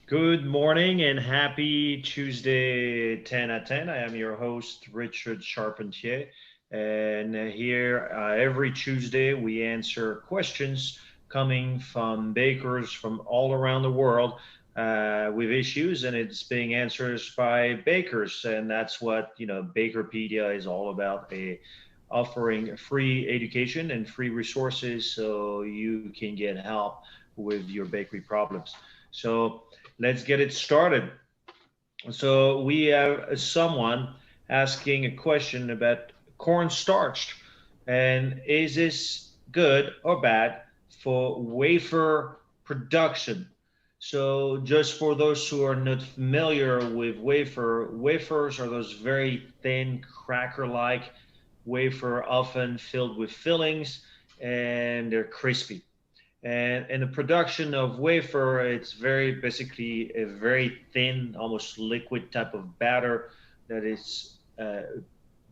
Good morning and happy Tuesday 10 at 10. I am your host, Richard Charpentier. And here, every Tuesday, we answer questions coming from bakers from all around the world with issues, and it's being answered by bakers. And that's what, BAKERpedia is all about, offering free education and free resources so you can get help with your bakery problems. So, let's get it started. So we have someone asking a question about cornstarch, and is this good or bad for wafer production? So just for those who are not familiar with wafers are those very thin cracker-like wafer, often filled with fillings, and they're crispy. And in the production of wafer, it's very basically a very thin, almost liquid type of batter that is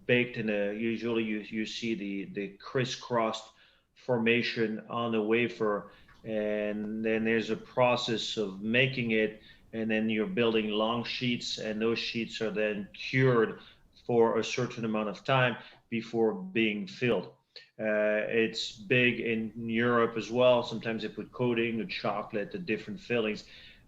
baked in a, usually you see the crisscrossed formation on the wafer. And then there's a process of making it, and then you're building long sheets, and those sheets are then cured for a certain amount of time before being filled. It's big in Europe as well. Sometimes they put coating, the chocolate, the different fillings.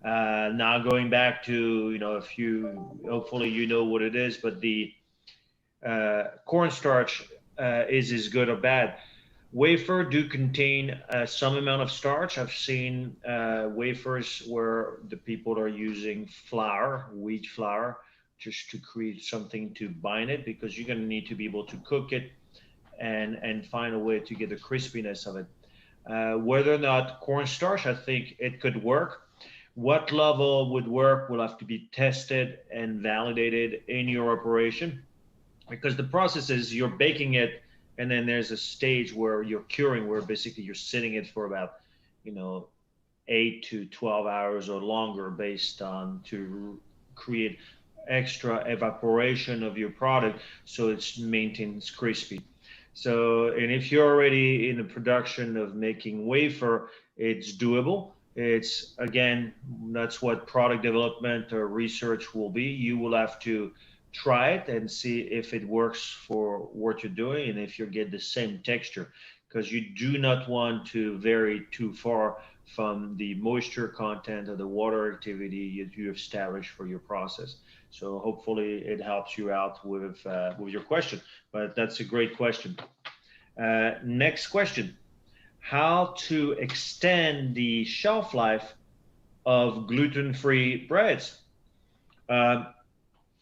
Now going back to, if you, hopefully you know what it is, but the cornstarch is good or bad. Wafer do contain some amount of starch. I've seen wafers where the people are using flour, wheat flour, just to create something to bind it, because you're going to need to be able to cook it and find a way to get the crispiness of it. Whether or not cornstarch, I think it could work. What level would work will have to be tested and validated in your operation, because the process is you're baking it, and then there's a stage where you're curing, where basically you're sitting it for about, you know, 8 to 12 hours or longer, based on to create extra evaporation of your product so it maintains crispy. So, and if you're already in the production of making wafer, it's doable. It's, again, that's what product development or research will be. You will have to try it and see if it works for what you're doing and if you get the same texture, because you do not want to vary too far from the moisture content or the water activity you established for your process. So hopefully it helps you out with your question. But that's a great question. Next question: how to extend the shelf life of gluten-free breads? Uh,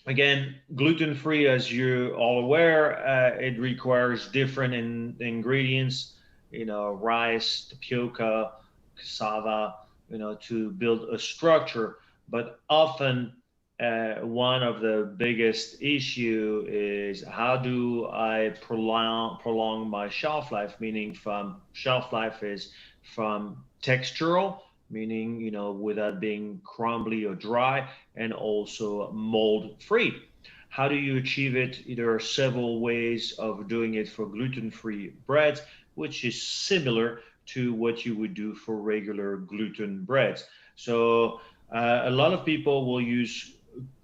Again, gluten-free, as you're all aware, it requires different ingredients, rice, tapioca, cassava, to build a structure. But often, one of the biggest issue is, how do I prolong my shelf life? Meaning, from shelf life is from textural, meaning, without being crumbly or dry, and also mold free. How do you achieve it? There are several ways of doing it for gluten-free breads, which is similar to what you would do for regular gluten breads. So a lot of people will use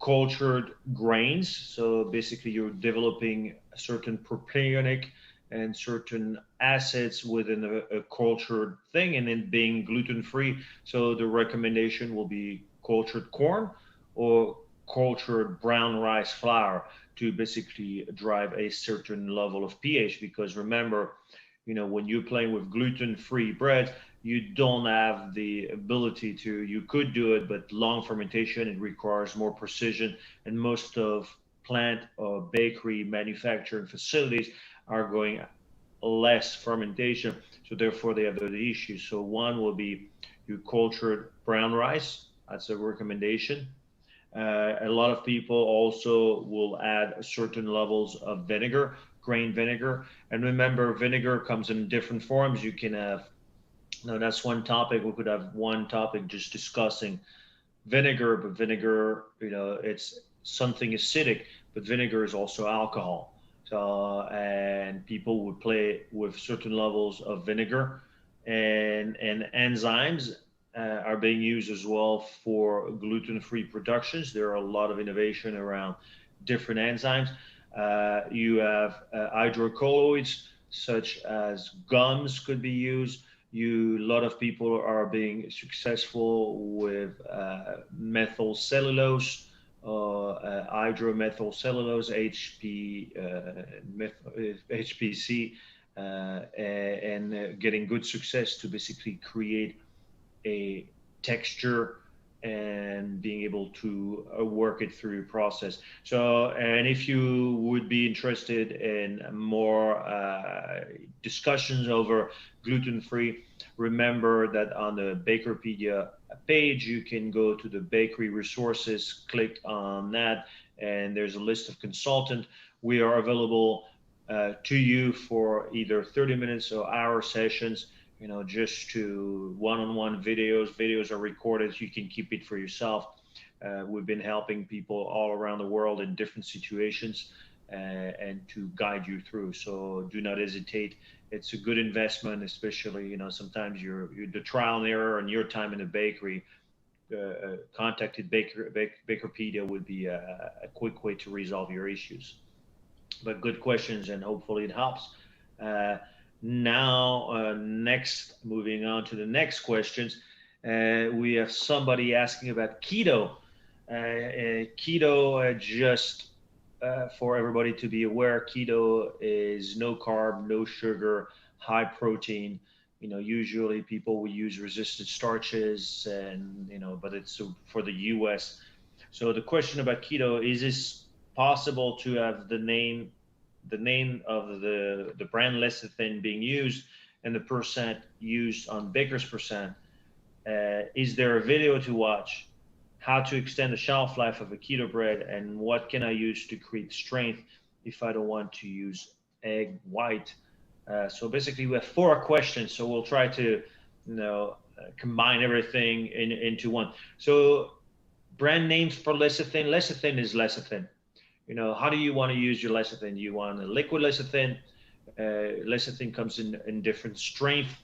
cultured grains. So basically, you're developing a certain propionic and certain acids within a cultured thing, and then being gluten free. So the recommendation will be cultured corn or cultured brown rice flour, to basically drive a certain level of pH. Because remember, when you're playing with gluten free bread, you don't have the ability to, you could do it, but long fermentation, it requires more precision. And most of plant or bakery manufacturing facilities are going less fermentation, so therefore they have the issues. So one will be, you cultured brown rice, that's a recommendation. A lot of people also will add certain levels of vinegar, grain vinegar. And remember, vinegar comes in different forms. You can have, no, that's one topic. We could have one topic just discussing vinegar, but vinegar, it's something acidic, but vinegar is also alcohol. So, and people would play with certain levels of vinegar, and enzymes are being used as well for gluten-free productions. There are a lot of innovation around different enzymes. You have hydrocolloids such as gums could be used. A lot of people are being successful with methyl cellulose, hydromethyl cellulose, HPC, and getting good success to basically create a texture and being able to work it through process. So, and if you would be interested in more discussions over gluten-free, remember that on the BAKERpedia page, you can go to the bakery resources, click on that, and there's a list of consultants. We are available to you for either 30 minutes or hour sessions, just to one-on-one videos. Videos are recorded. You can keep it for yourself. We've been helping people all around the world in different situations and to guide you through. So do not hesitate. It's a good investment, especially, sometimes the trial and error and your time in the bakery. Contacted BAKERpedia would be a quick way to resolve your issues. But good questions, and hopefully it helps. Uh, next, moving on to the next questions, we have somebody asking about keto. Keto, just for everybody to be aware, keto is no carb, no sugar, high protein. Usually people will use resistant starches, and but it's for the U.S. So the question about keto is: this possible to have the name of the brand lecithin being used and the percent used on baker's percent? Is there a video to watch? How to extend the shelf life of a keto bread, and what can I use to create strength if I don't want to use egg white? So basically, we have four questions. So we'll try to, combine everything into one. So brand names for lecithin. Lecithin is lecithin. How do you want to use your lecithin? Do you want a liquid lecithin? Lecithin comes in different strength.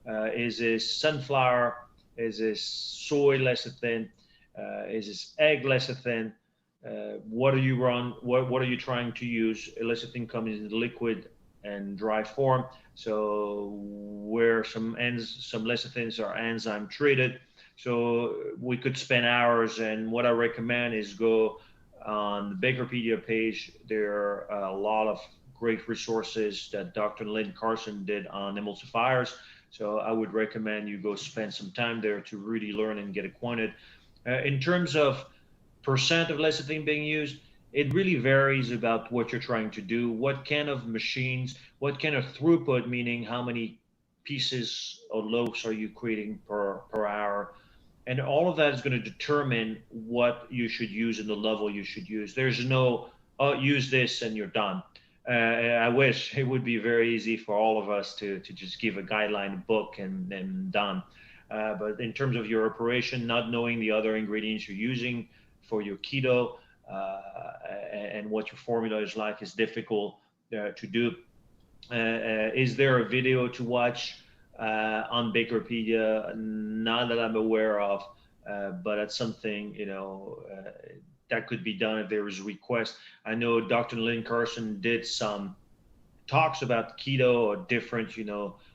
Is this sunflower? Is this soy lecithin? Is this egg lecithin? What are you run? What are you trying to use? Lecithin comes in liquid and dry form. So where some lecithins are enzyme treated. So we could spend hours, and what I recommend is go on the BAKERpedia page. There are a lot of great resources that Dr. Lynn Carson did on emulsifiers. So I would recommend you go spend some time there to really learn and get acquainted. In terms of percent of lecithin being used, it really varies about what you're trying to do, what kind of machines, what kind of throughput, meaning how many pieces or loaves are you creating per hour. And all of that is going to determine what you should use and the level you should use. There's no, oh, use this and you're done. I wish it would be very easy for all of us to just give a guideline book and done. But in terms of your operation, not knowing the other ingredients you're using for your keto and what your formula is like is difficult to do. Is there a video to watch on BAKERpedia? Not that I'm aware of, but that's something that could be done if there is a request. I know Dr. Lynn Carson did some talks about keto or different,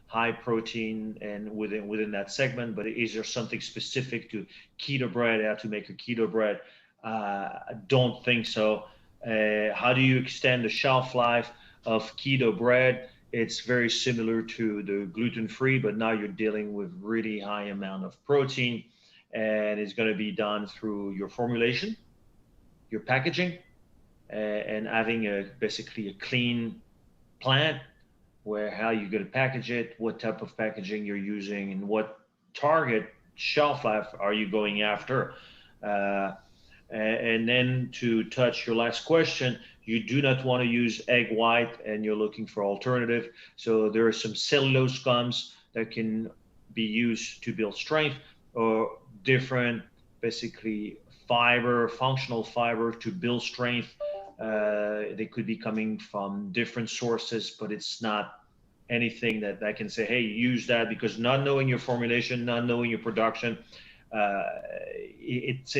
high protein and within that segment. But is there something specific to keto bread? How to make a keto bread? I don't think so. How do you extend the shelf life of keto bread? It's very similar to the gluten-free, but now you're dealing with really high amount of protein, and it's going to be done through your formulation, your packaging, and having basically a clean plant where how you're going to package it, what type of packaging you're using, and what target shelf life are you going after. And then to touch your last question, you do not want to use egg white and you're looking for alternative. So there are some cellulose gums that can be used to build strength, or different, basically, fiber, functional fiber to build strength. They could be coming from different sources, but it's not anything that I can say, hey, use that, because not knowing your formulation, not knowing your production, it's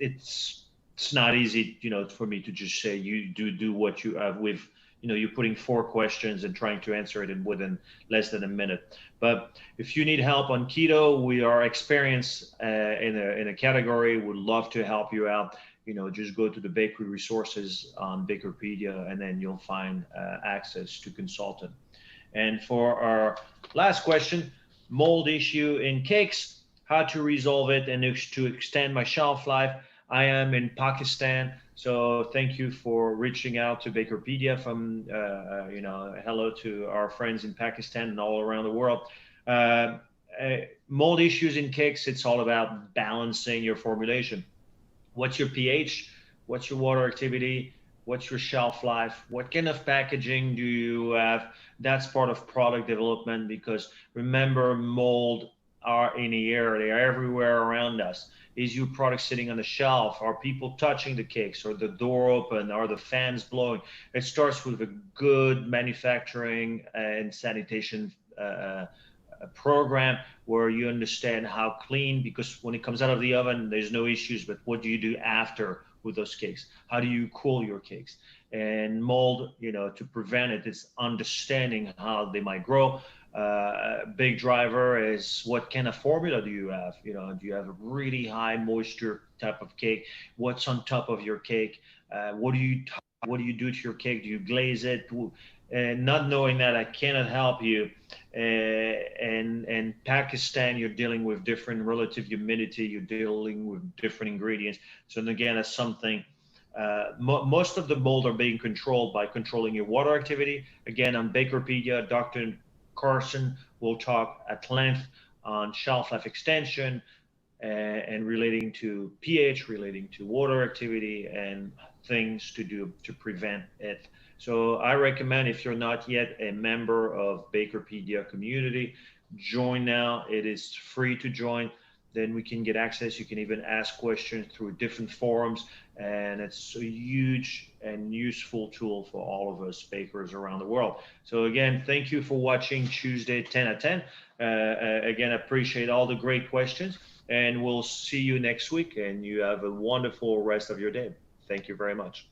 it's not easy, for me to just say you do what you have with, you're putting four questions and trying to answer it within less than a minute. But if you need help on keto, we are experienced in a category. Would love to help you out. Just go to the bakery resources on BAKERpedia, and then you'll find access to consultant. And for our last question, mold issue in cakes, how to resolve it and to extend my shelf life. I am in Pakistan, so thank you for reaching out to BAKERpedia. From hello to our friends in Pakistan and all around the world. Uh, Mold issues in cakes, it's all about balancing your formulation. What's your pH? What's your water activity? What's your shelf life? What kind of packaging do you have? That's part of product development, because remember, mold are in the air. They are everywhere around us. Is your product sitting on the shelf? Are people touching the cakes? Or the door open? Are the fans blowing? It starts with a good manufacturing and sanitation program, where you understand how clean, because when it comes out of the oven, there's no issues, but what do you do after with those cakes? How do you cool your cakes? And mold, to prevent it, is understanding how they might grow. Big driver is, what kind of formula do you have? Do you have a really high moisture type of cake? What's on top of your cake? What do you do to your cake? Do you glaze it? And not knowing that, I cannot help you. And Pakistan, you're dealing with different relative humidity, you're dealing with different ingredients. So again, that's something. Most of the mold are being controlled by controlling your water activity. Again, on BAKERpedia, Dr. Carson will talk at length on shelf life extension, and relating to pH, relating to water activity, and things to do to prevent it. So I recommend, if you're not yet a member of BAKERpedia community, join now. It is free to join. Then we can get access. You can even ask questions through different forums, and it's a huge and useful tool for all of us bakers around the world. So again, thank you for watching Tuesday 10 at 10. Again, I appreciate all the great questions, and we'll see you next week, and you have a wonderful rest of your day. Thank you very much.